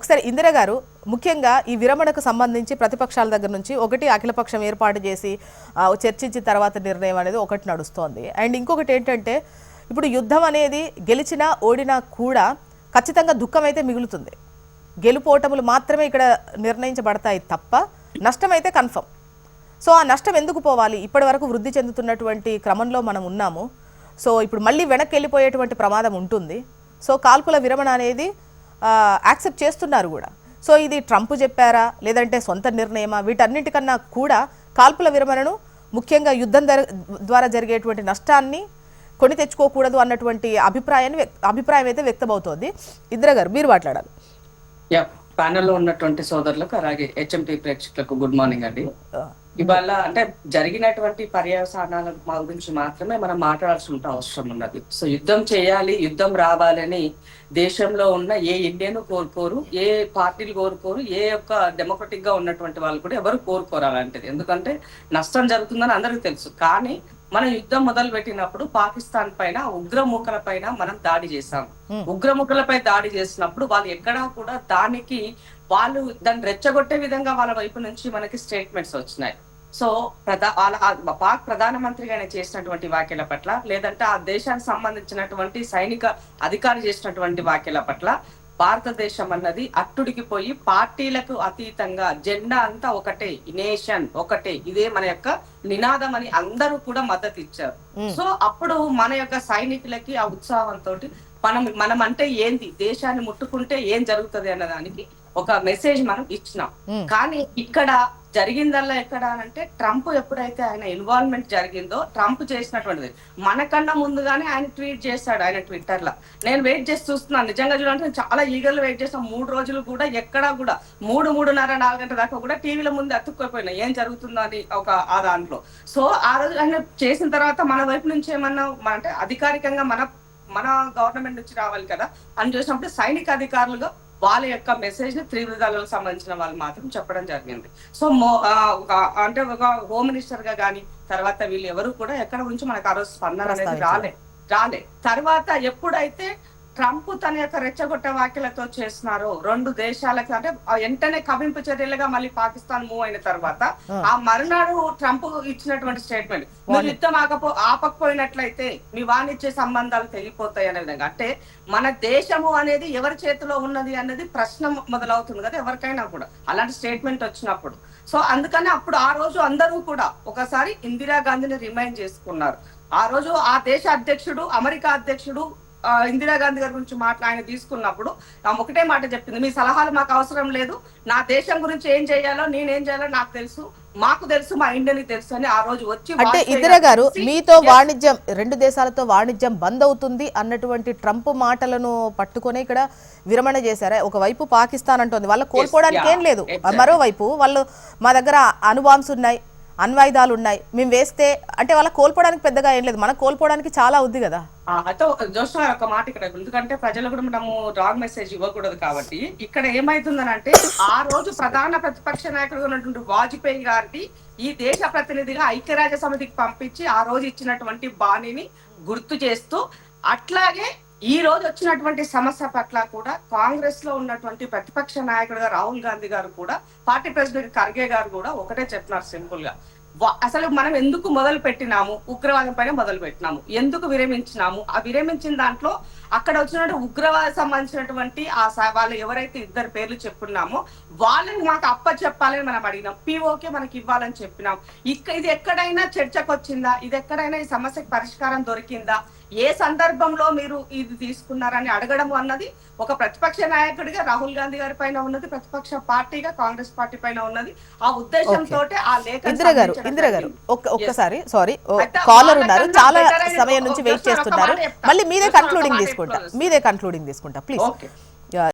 ఒకసారి ఇందిరా గారు ముఖ్యంగా ఈ విరమణకు సంబంధించి ప్రతిపక్షాల దగ్గర నుంచి ఒకటి అఖిలపక్షం ఏర్పాటు చేసి చర్చించిన తర్వాత నిర్ణయం అనేది ఒకటి నడుస్తోంది. అండ్ ఇంకొకటి ఏంటంటే ఇప్పుడు యుద్ధం అనేది గెలిచినా ఓడినా కూడా ఖచ్చితంగా దుఃఖం అయితే మిగులుతుంది. గెలుపోటములు మాత్రమే ఇక్కడ నిర్ణయించబడతాయి తప్ప నష్టం అయితే కన్ఫర్మ్. సో ఆ నష్టం ఎందుకు పోవాలి? ఇప్పటి వరకు వృద్ధి చెందుతున్నటువంటి క్రమంలో మనం ఉన్నాము. సో ఇప్పుడు మళ్ళీ వెనక్కి వెళ్ళిపోయేటువంటి ప్రమాదం ఉంటుంది. సో కాల్పుల విరమణ అనేది యాక్సెప్ట్ చేస్తున్నారు కూడా. సో ఇది ట్రంప్ చెప్పారా లేదంటే సొంత నిర్ణయమా? వీటన్నిటికన్నా కూడా కాల్పుల విరమణను ముఖ్యంగా యుద్ధం ద్వారా జరిగేటువంటి నష్టాన్ని కొని తెచ్చుకోకూడదు అన్నటువంటి అభిప్రాయం అయితే వ్యక్తమవుతోంది. ఇందిరా గారు మీరు మాట్లాడాలి. ప్యానెల్లో ఉన్నటువంటి సోదరులకు అలాగే హెచ్ఎంటీ ప్రేక్షకులకు గుడ్ మార్నింగ్ అండి. ఇవాళ అంటే జరిగినటువంటి పర్యవసానాల గురించి మాత్రమే మనం మాట్లాడాల్సిన అవసరం ఉన్నది. సో యుద్ధం చేయాలి, యుద్ధం రావాలని దేశంలో ఉన్న ఏ ఇండియన్ కోరుకోరు, ఏ పార్టీలు కోరుకోరు, ఏ యొక్క డెమోక్రటిక్ గా ఉన్నటువంటి వాళ్ళు కూడా ఎవరు కోరుకోరు అలాంటిది. ఎందుకంటే నష్టం జరుగుతుందని అందరికీ తెలుసు. కానీ మనం యుద్ధం మొదలు పెట్టినప్పుడు పాకిస్తాన్ పైన ఉగ్రముఖల పైన మనం దాడి చేశాం. ఉగ్రముఖలపై దాడి చేసినప్పుడు వాళ్ళు ఎక్కడా కూడా వాళ్ళు దాన్ని రెచ్చగొట్టే విధంగా వాళ్ళ వైపు నుంచి మనకి స్టేట్మెంట్స్ వచ్చినాయి. సో పాక్ ప్రధానమంత్రిగా ఆయన చేసినటువంటి వ్యాఖ్యల పట్ల, లేదంటే ఆ దేశానికి సంబంధించినటువంటి సైనిక అధికారి చేసినటువంటి వ్యాఖ్యల పట్ల భారతదేశం అన్నది అట్టుడికి పోయి పార్టీలకు అతీతంగా జెండా అంతా ఒకటే, నేషన్ ఒకటే, ఇదే మన యొక్క నినాదం అని అందరూ కూడా మద్దతు ఇచ్చారు. సో అప్పుడు మన యొక్క సైనికులకి ఆ ఉత్సాహంతో మనం అంటే ఏంది, దేశాన్ని ముట్టుకుంటే ఏం జరుగుతుంది అన్నదానికి ఒక మెసేజ్ మనం ఇచ్చినాం. కానీ ఇక్కడ జరిగిందల్లా ఎక్కడ అంటే ట్రంప్ ఎప్పుడైతే ఆయన ఇన్వాల్వ్మెంట్ జరిగిందో, ట్రంప్ చేసినటువంటిది మనకన్నా ముందుగానే ఆయన ట్వీట్ చేశాడు. ఆయన ట్విట్టర్ లో నేను వెయిట్ చేసి చూస్తున్నాను. నిజంగా చూడాలంటే చాలా ఈగర్లు వెయిట్ చేస్తాం. 3 రోజులు కూడా ఎక్కడా కూడా 3:30, 4 గంటల దాకా కూడా టీవీల ముందు అతుక్కుపోయినా ఏం జరుగుతుందో అని ఆ దాంట్లో. సో ఆ రోజు ఆయన చేసిన తర్వాత మన వైపు నుంచి ఏమన్నా అంటే అధికారికంగా మన గవర్నమెంట్ నుంచి రావాలి కదా అని చూసినప్పుడు సైనిక అధికారులుగా వాళ్ళ యొక్క మెసేజ్ ని త్రివిధాలకు సంబంధించిన వాళ్ళు మాత్రం చెప్పడం జరిగింది. సో అంటే ఒక హోమ్ మినిస్టర్ గా గానీ తర్వాత వీళ్ళు ఎవరు కూడా ఎక్కడ నుంచి మనకు ఆ రోజు స్పందన అనేది రాలే. తర్వాత ఎప్పుడైతే ట్రంప్ తన యొక్క రెచ్చగొట్ట వ్యాఖ్యలతో చేస్తున్నారో 2 దేశాలకి అంటే వెంటనే కవింపు చర్యలుగా మళ్ళీ పాకిస్తాన్ మూవ్ అయిన తర్వాత ఆ మరునాడు ట్రంప్ ఇచ్చినటువంటి స్టేట్మెంట్, మీరు యుద్ధం ఆపకపోయినట్లయితే మీ వాణిజ్య సంబంధాలు తెగిపోతాయి అనే విధంగా. అంటే మన దేశము అనేది ఎవరి చేతిలో ఉన్నది అనేది ప్రశ్న మొదలవుతుంది కదా ఎవరికైనా కూడా అలాంటి స్టేట్మెంట్ వచ్చినప్పుడు. సో అందుకని అప్పుడు ఆ రోజు అందరూ కూడా ఒకసారి ఇందిరాగాంధీని రిమైండ్ చేసుకున్నారు. ఆ రోజు ఆ దేశ అధ్యక్షుడు, అమెరికా అధ్యక్షుడు ఇందిరాగాంధీ గారి గురించి ఆయన తీసుకున్నప్పుడు ఒకటే మాట చెప్పింది, మీ సలహాలు మాకు అవసరం లేదు, నా దేశం గురించి ఏం చేయాలో నేనేం చేయాలో నాకు తెలుసు, మాకు తెలుసు, మా ఇండియాకి తెలుసు అని ఆ రోజు వచ్చి. అంటే ఇందిరా గారు మీతో వాణిజ్యం 2 దేశాలతో వాణిజ్యం బంద్ అవుతుంది అన్నటువంటి ట్రంప్ మాటలను పట్టుకొని ఇక్కడ విరమణ చేశారా? ఒకవైపు పాకిస్తాన్ అంటోంది వాళ్ళ కోల్పోవడానికి ఏం లేదు, మరోవైపు వాళ్ళు మా దగ్గర అణుబాంబ్స్ ఉన్నాయి, అణ్వాయుధాలు ఉన్నాయి, మేము వేస్తే అంటే వాళ్ళ కోల్పోవడానికి పెద్దగా ఏం లేదు, మనకు కోల్పోవడానికి చాలా ఉంది కదా. అయితే జోష్న ఒక మాట ఇక్కడ, ఎందుకంటే ప్రజలు కూడా మనము రాంగ్ మెసేజ్ ఇవ్వకూడదు కాబట్టి ఇక్కడ ఏమైతుందని అంటే ఆ రోజు ప్రధాన ప్రతిపక్ష నాయకుడు ఉన్నటువంటి వాజ్పేయి గారిని ఈ దేశ ప్రతినిధిగా ఐక్యరాజ్య సమితికి పంపించి ఆ రోజు ఇచ్చినటువంటి బాణిని గుర్తు చేస్తూ, అట్లాగే ఈ రోజు వచ్చినటువంటి సమస్య పట్ల కూడా కాంగ్రెస్ లో ఉన్నటువంటి ప్రతిపక్ష నాయకుడుగా రాహుల్ గాంధీ గారు కూడా, పార్టీ ప్రెసిడెంట్ ఖర్గే గారు కూడా ఒకటే చెప్తున్నారు సింపుల్ గా, అసలు మనం ఎందుకు మొదలు పెట్టినాము, ఉగ్రవాదం పైన మొదలు పెట్టినాము, ఎందుకు విరమించినాము, ఆ విరమించిన దాంట్లో అక్కడ వచ్చినటువంటి ఉగ్రవాదం సంబంధించినటువంటి వాళ్ళు ఎవరైతే 2 పేర్లు చెప్పున్నామో వాళ్ళని మాకు చెప్పాలని మనం అడిగినాం, పిఓకే మనకి ఇవ్వాలని చెప్పినాం. ఇది ఎక్కడైనా చర్చకు వచ్చిందా, ఇది ఎక్కడైనా ఈ సమస్యకు పరిష్కారం దొరికిందా, ఏ సందర్భంలో మీరు ఇది తీసుకున్నారని అడగడం అన్నది ఒక ప్రతిపక్ష నాయకుడిగా రాహుల్ గాంధీ గారి పైన ఉన్నది, ప్రతిపక్ష పార్టీగా కాంగ్రెస్ పార్టీ పైన ఉన్నది. ఆ ఉద్దేశంతో ఆ లేఖ. ఇందిరా గారు ఒక్కసారి సారీ, కాలర్ ఉన్నారు, చాలా సమయం నుంచి వెయిట్ చేస్తున్నారు, మళ్ళీ మీదే కన్క్లూడింగ్ తీసుకుంటా ప్లీజ్.